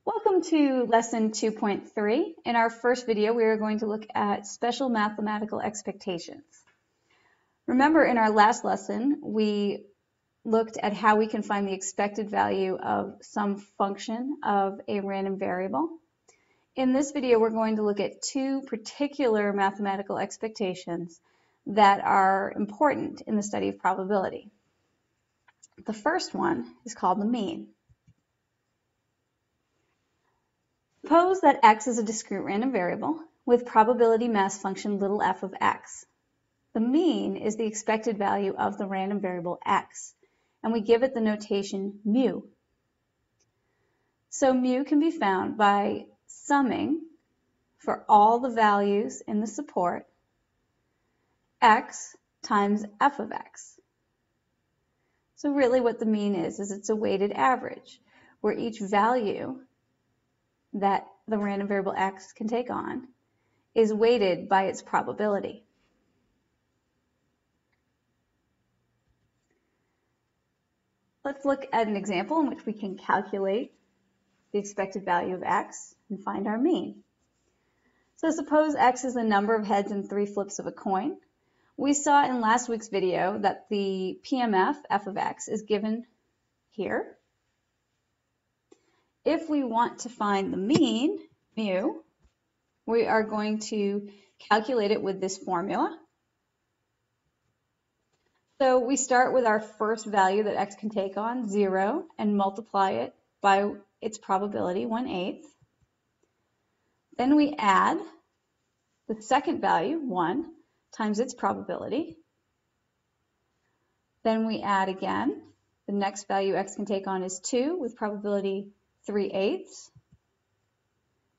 Welcome to lesson 2.3. In our first video, we are going to look at special mathematical expectations. Remember, in our last lesson, we looked at how we can find the expected value of some function of a random variable. In this video, we're going to look at two particular mathematical expectations that are important in the study of probability. The first one is called the mean. Suppose that x is a discrete random variable with probability mass function little f of x. The mean is the expected value of the random variable x, and we give it the notation mu. So mu can be found by summing for all the values in the support x times f of x. So really what the mean is it's a weighted average where each value that the random variable x can take on is weighted by its probability. Let's look at an example in which we can calculate the expected value of x and find our mean. So suppose x is the number of heads and 3 flips of a coin. We saw in last week's video that the PMF, f of x, is given here. If we want to find the mean, mu, we are going to calculate it with this formula. So we start with our first value that x can take on, 0, and multiply it by its probability, 1/8. Then we add the second value, 1, times its probability. Then we add again. The next value x can take on is 2 with probability 3/8.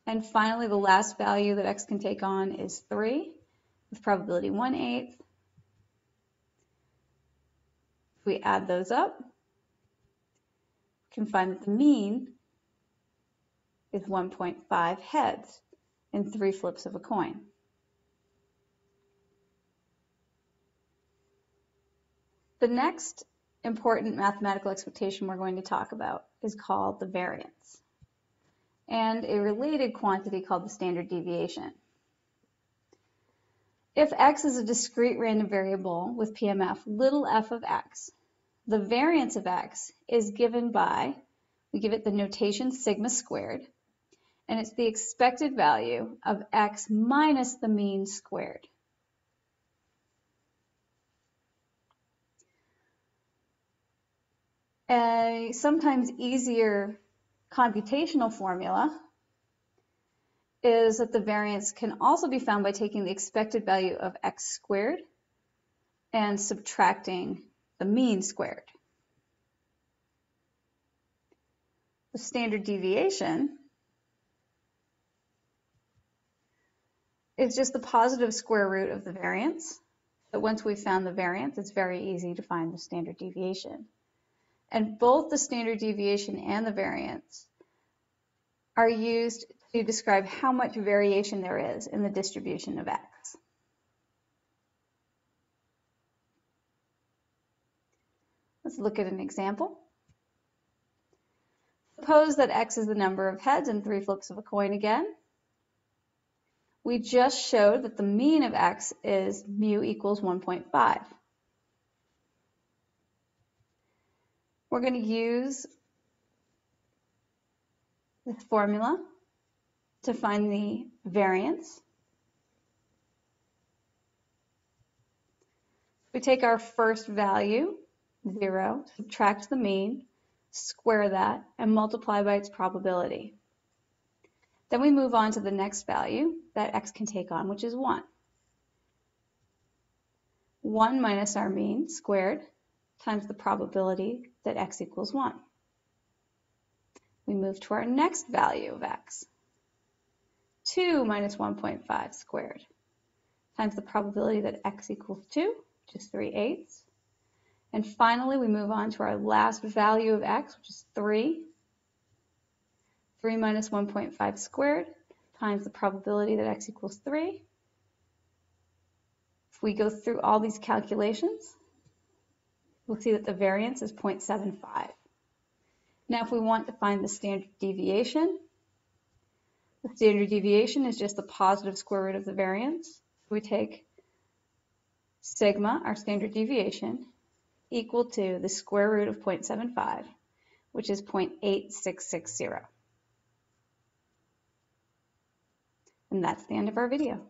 And finally, the last value that x can take on is 3 with probability 1/8. If we add those up, we can find that the mean is 1.5 heads and 3 flips of a coin. The next important mathematical expectation we're going to talk about is called the variance, and a related quantity called the standard deviation. If x is a discrete random variable with PMF little f of x, the variance of x is given by, we give it the notation sigma squared, and it's the expected value of x minus the mean squared. A sometimes easier computational formula is that the variance can also be found by taking the expected value of x squared and subtracting the mean squared. The standard deviation is just the positive square root of the variance. But once we've found the variance, it's very easy to find the standard deviation. And both the standard deviation and the variance are used to describe how much variation there is in the distribution of x. Let's look at an example. Suppose that x is the number of heads and 3 flips of a coin again. We just showed that the mean of x is mu equals 1.5. We're going to use this formula to find the variance. We take our first value, 0, subtract the mean, square that, and multiply by its probability. Then we move on to the next value that x can take on, which is 1. 1 minus our mean squared times the probability that x equals 1. We move to our next value of x. 2 minus 1.5 squared times the probability that x equals 2, which is 3/8. And finally, we move on to our last value of x, which is 3. 3 minus 1.5 squared times the probability that x equals 3. If we go through all these calculations, we'll see that the variance is 0.75. Now, if we want to find the standard deviation, The standard deviation is just the positive square root of the variance. We take sigma, our standard deviation, equal to the square root of 0.75, which is 0.8660. And that's the end of our video.